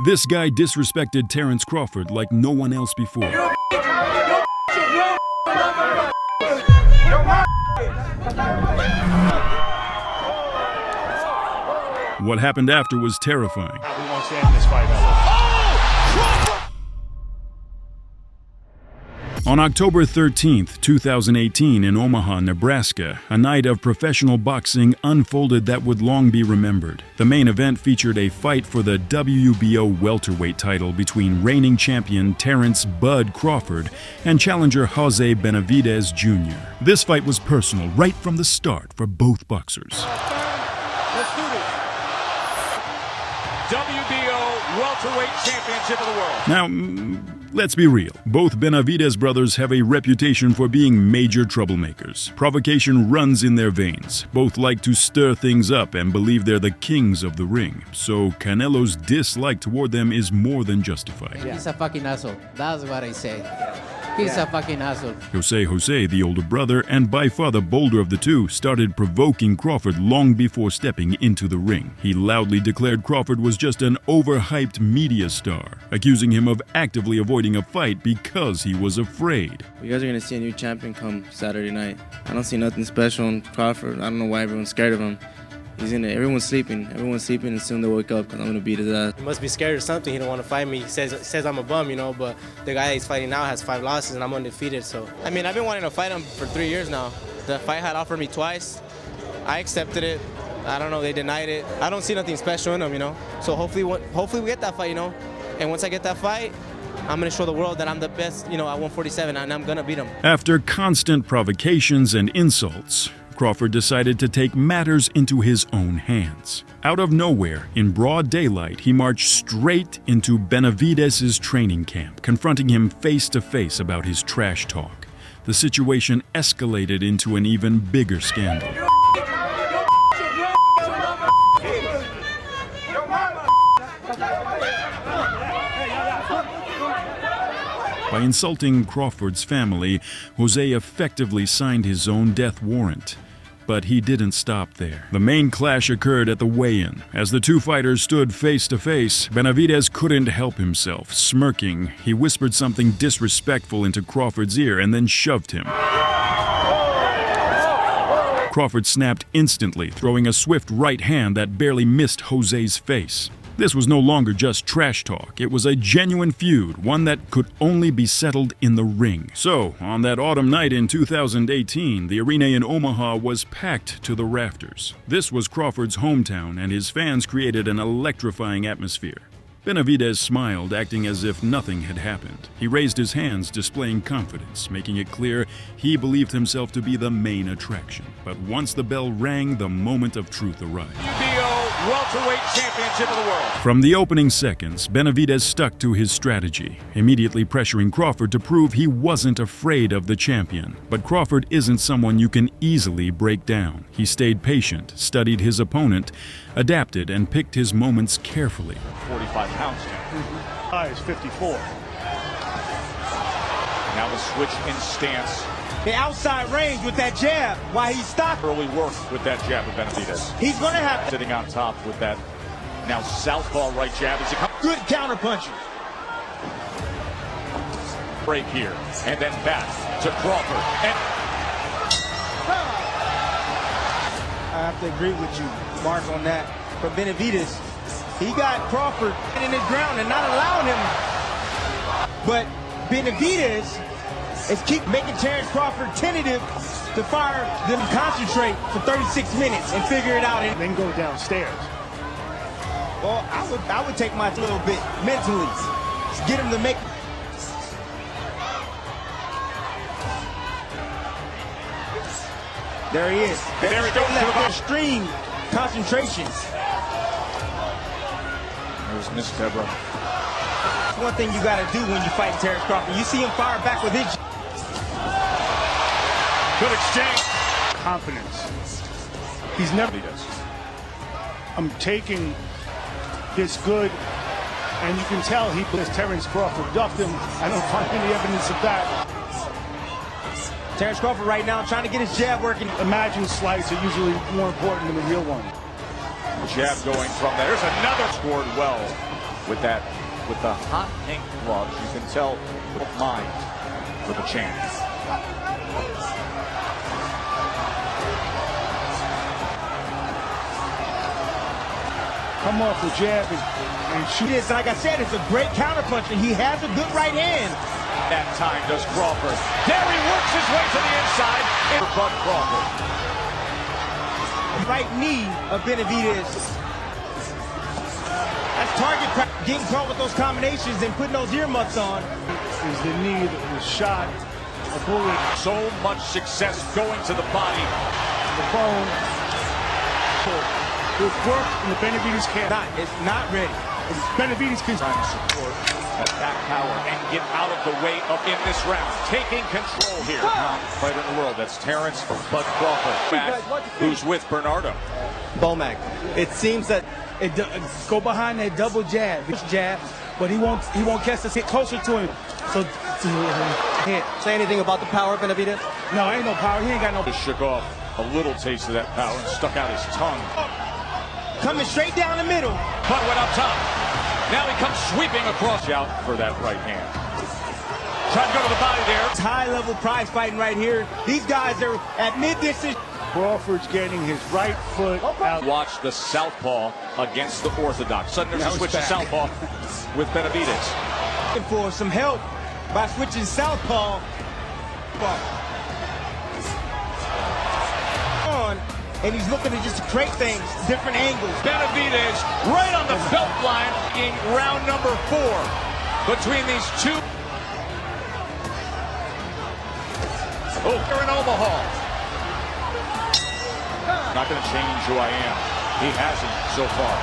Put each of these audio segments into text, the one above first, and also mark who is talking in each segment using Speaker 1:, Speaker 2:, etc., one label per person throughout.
Speaker 1: This guy disrespected Terence Crawford like no one else before. What happened after was terrifying.
Speaker 2: We won't stand this fight ever.
Speaker 1: On October 13th, 2018 in Omaha, Nebraska, a night of professional boxing unfolded that would long be remembered. The main event featured a fight for the WBO welterweight title between reigning champion Terence "Bud" Crawford and challenger Jose Benavidez Jr. This fight was personal right from the start for both boxers.
Speaker 2: Let's do this. WBO welterweight championship of the world.
Speaker 1: Now, let's be real. Both Benavidez brothers have a reputation for being major troublemakers. Provocation runs in their veins. Both like to stir things up and believe they're the kings of the ring. So Canelo's dislike toward them is more than justified.
Speaker 3: He's a fucking asshole. That's what I say. He's a fucking asshole.
Speaker 1: Jose, the older brother and by far the bolder of the two, started provoking Crawford long before stepping into the ring. He loudly declared Crawford was just an overhyped media star, accusing him of actively avoiding a fight because he was afraid.
Speaker 4: You guys are going to see a new champion come Saturday night. I don't see nothing special in Crawford. I don't know why everyone's scared of him. He's in it. Everyone's sleeping, and soon they'll wake up because I'm going to beat his ass.
Speaker 5: He must be scared or something. He don't want to fight me. He says I'm a bum, you know, but the guy he's fighting now has 5 losses and I'm undefeated, so. I mean, I've been wanting to fight him for 3 years now. The fight had offered me twice. I accepted it. I don't know, they denied it. I don't see nothing special in him, you know. So hopefully we get that fight, you know. And once I get that fight, I'm going to show the world that I'm the best, you know, at 147, and I'm going to beat him.
Speaker 1: After constant provocations and insults, Crawford decided to take matters into his own hands. Out of nowhere, in broad daylight, he marched straight into Benavidez's training camp, confronting him face to face about his trash talk. The situation escalated into an even bigger scandal. By insulting Crawford's family, Jose effectively signed his own death warrant. But he didn't stop there. The main clash occurred at the weigh-in. As the two fighters stood face to face, Benavidez couldn't help himself. Smirking, he whispered something disrespectful into Crawford's ear and then shoved him. Crawford snapped instantly, throwing a swift right hand that barely missed Jose's face. This was no longer just trash talk. It was a genuine feud, one that could only be settled in the ring. So, on that autumn night in 2018, the arena in Omaha was packed to the rafters. This was Crawford's hometown, and his fans created an electrifying atmosphere. Benavidez smiled, acting as if nothing had happened. He raised his hands, displaying confidence, making it clear he believed himself to be the main attraction. But once the bell rang, the moment of truth arrived.
Speaker 2: WBO welterweight championship of the world.
Speaker 1: From the opening seconds, Benavidez stuck to his strategy, immediately pressuring Crawford to prove he wasn't afraid of the champion. But Crawford isn't someone you can easily break down. He stayed patient, studied his opponent, adapted, and picked his moments carefully.
Speaker 2: 45 pounds. High is 54. Now the switch in stance.
Speaker 6: The outside range with that jab while he stopped.
Speaker 2: Early work with that jab of Benavidez.
Speaker 6: He's going to have
Speaker 2: Sitting on top with that now southpaw right jab as he comes.
Speaker 6: good counter punches.
Speaker 2: Break here. And then back to Crawford. And
Speaker 6: I have to agree with you, Mark, on that. For Benavidez, he got Crawford in his ground and not allowing him. But Benavidez is keep making Terence Crawford tentative to fire them, concentrate for 36 minutes and figure it out.
Speaker 2: then go downstairs.
Speaker 6: Well, I would take my little bit mentally. Get him to make. There he is.
Speaker 2: There he goes.
Speaker 6: Extreme concentration.
Speaker 2: There's Miss Deborah.
Speaker 6: That's one thing you got to do when you fight Terence Crawford. You see him fire back with his.
Speaker 2: Good exchange.
Speaker 7: Confidence. He's never does. I'm taking this good, and you can tell he plays Terence Crawford ducked him. I don't find any evidence of that.
Speaker 6: Terence Crawford right now trying to get his jab working.
Speaker 7: Imagine slides are usually more important than the real one.
Speaker 2: Jab going from there. There's another scored well with the hot pink gloves. You can tell the mind for the champ.
Speaker 7: Come off the jab and shoot.
Speaker 6: It is, like I said, it's a great counterpuncher. He has a good right hand.
Speaker 2: That time does Crawford. There he works his way to the inside. For Bud Crawford.
Speaker 6: Right knee of Benavidez. That's target practice. Getting caught with those combinations and putting those earmuffs on.
Speaker 7: Is the knee that was shot. A bullet.
Speaker 2: So much success going to the body.
Speaker 7: The bone. It worked in the Benavidez camp.
Speaker 6: It's not ready.
Speaker 7: Benavidez can
Speaker 2: Trying to support that back power and get out of the way of in this round. Taking control here. Fighter in the world. That's Terence Bud Crawford. Back, who's with Bernardo.
Speaker 6: Bomac. It seems that
Speaker 8: go behind that double jab, but he won't catch us, get closer to him. So hit.
Speaker 6: Say anything about the power of Benavidez?
Speaker 8: No, ain't no power. He ain't got no.
Speaker 2: Just shook off a little taste of that power and stuck out his tongue.
Speaker 6: Coming straight down the middle.
Speaker 2: Bud went up top. Now he comes sweeping across. Out for that right hand. Trying to go to the body there.
Speaker 6: It's high-level prize fighting right here. These guys are at mid-distance.
Speaker 7: Crawford's getting his right foot out.
Speaker 2: Watch the southpaw against the orthodox. Suddenly there's a switch to southpaw with Benavidez.
Speaker 6: For some help by switching southpaw. On, and he's looking to just create things, different angles.
Speaker 2: Benavidez right on the belt line in round number 4 between these two. Oh, here in Omaha. Not going to change who I am. He hasn't so far.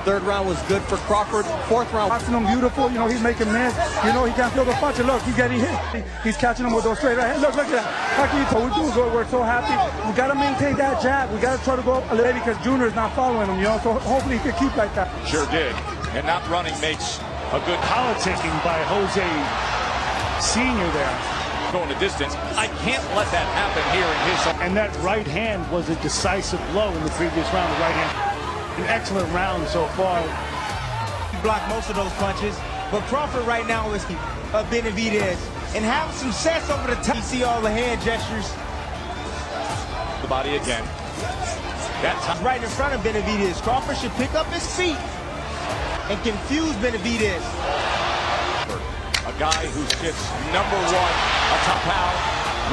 Speaker 6: Third round was good for Crawford. Fourth round.
Speaker 8: Watching him beautiful, you know, he's making miss. You know, he can't feel the punch. And look, he's getting hit. He's catching him with those straight right hands. Look at that. How can you tell? We're doing good. We're so happy. We got to maintain that jab. We got to try to go up a little because Junior is not following him, you know, so hopefully he can keep like that.
Speaker 2: Sure did. And not running makes a good
Speaker 7: Politicking by Jose Sr. there.
Speaker 2: going the distance. I can't let that happen here in his.
Speaker 7: And that right hand was a decisive blow in the previous round. The right hand. An excellent round so far.
Speaker 6: He blocked most of those punches, but Crawford right now is Benavidez and having success over the top. You see all the hand gestures.
Speaker 2: The body again. That's
Speaker 6: right in front of Benavidez. Crawford should pick up his feet and confuse Benavidez.
Speaker 2: A guy who sits number 1 atop pound,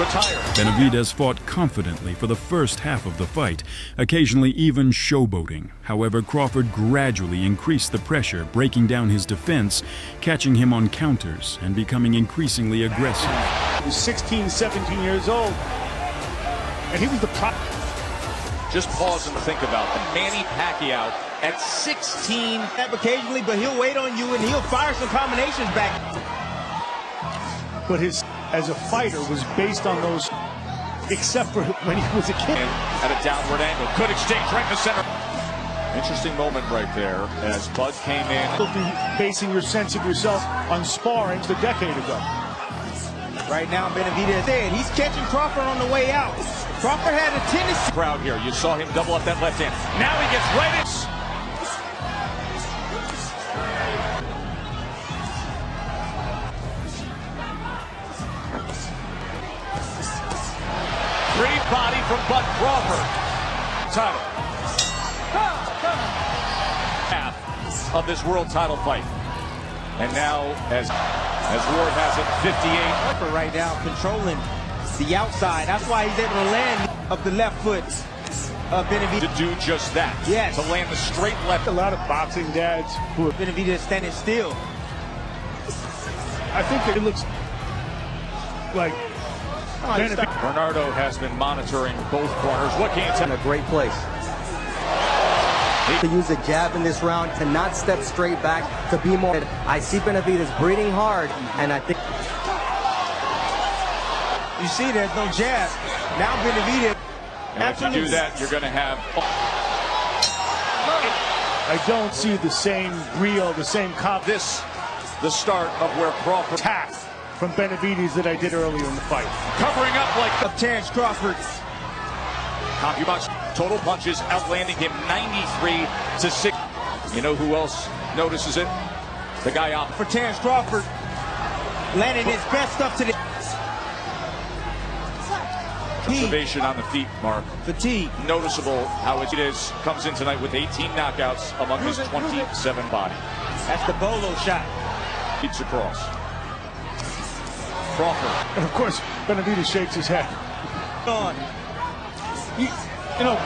Speaker 2: retired.
Speaker 1: Benavidez fought confidently for the first half of the fight, occasionally even showboating. However, Crawford gradually increased the pressure, breaking down his defense, catching him on counters, and becoming increasingly aggressive.
Speaker 7: He was 16, 17 years old, and he was the prime.
Speaker 2: Just pause and think about that. Manny Pacquiao at 16.
Speaker 6: Occasionally, but he'll wait on you and he'll fire some combinations back.
Speaker 7: But his, as a fighter, was based on those, except for when he was a kid.
Speaker 2: At a downward angle. Good exchange right in the center. Interesting moment right there as Bud came in.
Speaker 7: You'll be basing your sense of yourself on sparring a decade ago.
Speaker 6: Right now, Benavidez said he's catching Crawford on the way out. Crawford had a tendency.
Speaker 2: Crowd here. You saw him double up that left hand. Now he gets right in. Great body from Bud Crawford. Title. Half of this world title fight. And now, as Ward has it, 58.
Speaker 6: Right now, controlling the outside. That's why he's able to land of the left foot of Benavidez.
Speaker 2: To do just that.
Speaker 6: Yes.
Speaker 2: To land the straight left.
Speaker 7: A lot of boxing dads who are
Speaker 6: Benavidez standing still.
Speaker 7: I think that it looks like
Speaker 2: Bernardo has been monitoring both corners. What can you tell?
Speaker 9: In a great place. To use a jab in this round, to not step straight back, to be more. I see Benavidez breathing hard, and I think.
Speaker 6: You see, there's no jab. Now Benavidez.
Speaker 2: And if you do that, you're going to have.
Speaker 7: I don't see the same brio, the same
Speaker 2: This, the start of where Crawford
Speaker 7: attack from Benavidez that I did earlier in the fight.
Speaker 2: covering up like
Speaker 6: Of Terence Crawford.
Speaker 2: CompuBox total punches outlanding him 93-6. You know who else notices it. The guy out
Speaker 6: For Terence Crawford, landing his best stuff to the
Speaker 2: observation on the feet, Mark.
Speaker 6: fatigue.
Speaker 2: Noticeable how it is. Comes in tonight with 18 knockouts among his 27 body.
Speaker 6: That's the bolo shot.
Speaker 2: Beats across. Crawford.
Speaker 7: And of course, Benavidez shakes his head.
Speaker 6: On.
Speaker 7: You know,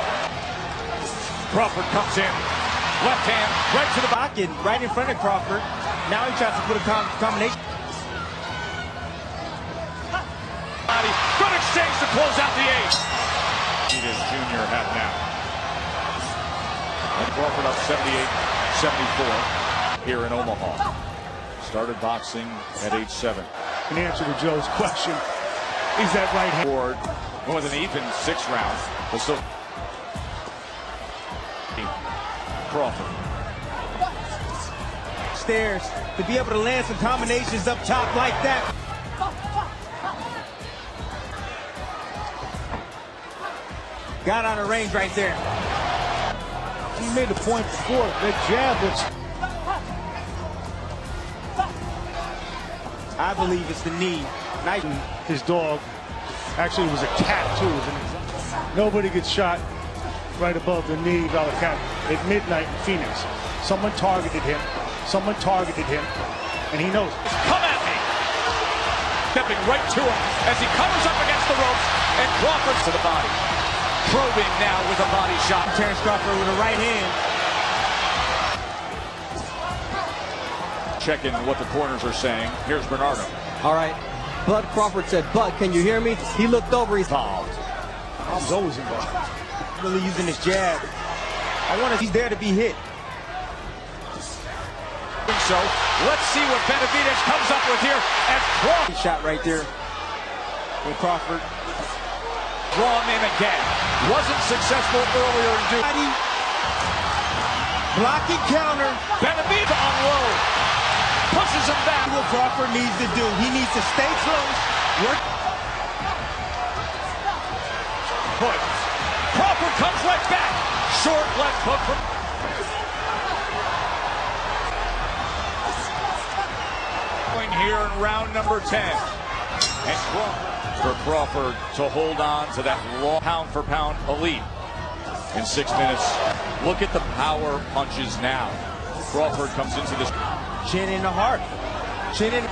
Speaker 2: Crawford comes in. Left hand, right to the back.
Speaker 6: Pocket, right in front of Crawford. Now he tries to put a combination.
Speaker 2: Good exchange to close out the eighth. Benavidez Jr. have now. And Crawford up 78-74 here in Omaha. Started boxing at age 7.
Speaker 7: in answer to Joe's question, is that right hand?
Speaker 2: Forward, more than even 6 rounds, but still. Crawford.
Speaker 6: Stairs to be able to land some combinations up top like that. Got out of range right there.
Speaker 7: He made the point before, that jab was...
Speaker 6: I believe it's the knee. Nice.
Speaker 7: His dog, actually it was a cat too. Nobody gets shot right above the knee by a cat at midnight in Phoenix. Someone targeted him, and he knows.
Speaker 2: Come at me! Stepping right to him as he covers up against the ropes, and Crawford to the body. Probing now with a body shot.
Speaker 6: Terence Crawford with a right hand.
Speaker 2: Checking what the corners are saying. Here's Bernardo.
Speaker 9: All right. Bud Crawford said, Bud, can you hear me? He looked over. He's
Speaker 2: Involved.
Speaker 7: He's always involved.
Speaker 6: Really using his jab. He's there to be hit.
Speaker 2: So let's see what Benavidez comes up with here as Crawford.
Speaker 6: Shot right there with Crawford.
Speaker 2: Draw him in again. Wasn't successful earlier in Duke.
Speaker 6: Blocking counter.
Speaker 2: Benavidez to unload. Pushes him back.
Speaker 6: What Crawford needs to do. He needs to stay close. Work.
Speaker 2: Put. Crawford comes right back. Short left hook from. Here in round number 10. And for Crawford to hold on to that raw pound-for-pound elite in 6 minutes. Look at the power punches now. Crawford comes into this.
Speaker 6: Chin in the heart. Chin in.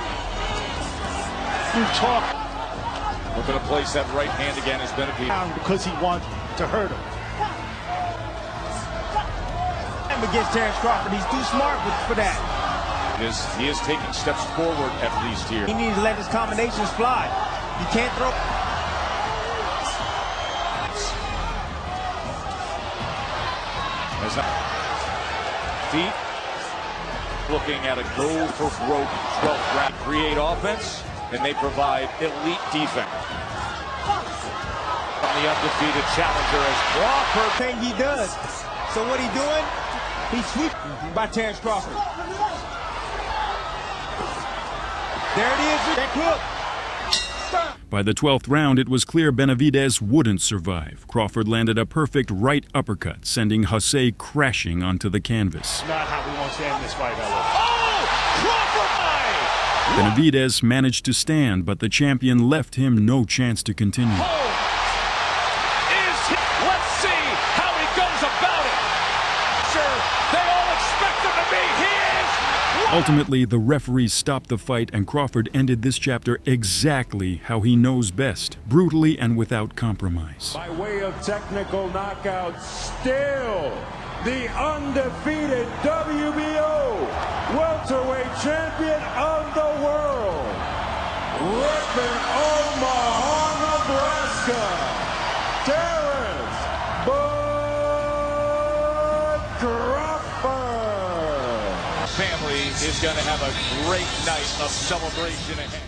Speaker 7: You talk
Speaker 2: Looking to place that right hand again as Benavidez.
Speaker 7: because he wants to hurt him.
Speaker 6: Against Terence Crawford, he's too smart for that.
Speaker 2: He is taking steps forward at least here.
Speaker 6: He needs to let his combinations fly. You can't throw.
Speaker 2: Feet. Looking at a go for broke 12th round. Create offense, and they provide elite defense. From the undefeated challenger as Crawford.
Speaker 6: Thing he does. So what he doing? He's swept by Terence Crawford. There it is. That hook.
Speaker 1: By the 12th round, it was clear Benavidez wouldn't survive. Crawford landed a perfect right uppercut, sending Jose crashing onto the canvas.
Speaker 7: Not how we want to end this fight, Ella.
Speaker 2: Oh! Crawford!
Speaker 1: Benavidez managed to stand, but the champion left him no chance to continue.
Speaker 2: Let's see how he goes about it. Sure, they all expect him to be. He is.
Speaker 1: Ultimately, the referee stopped the fight, and Crawford ended this chapter exactly how he knows best, brutally and without compromise.
Speaker 10: By way of technical knockout, still the undefeated WBO welterweight champion of the world, repping Omaha, Nebraska, Terence Bud Crawford.
Speaker 2: Family is going to have a great night of celebration ahead.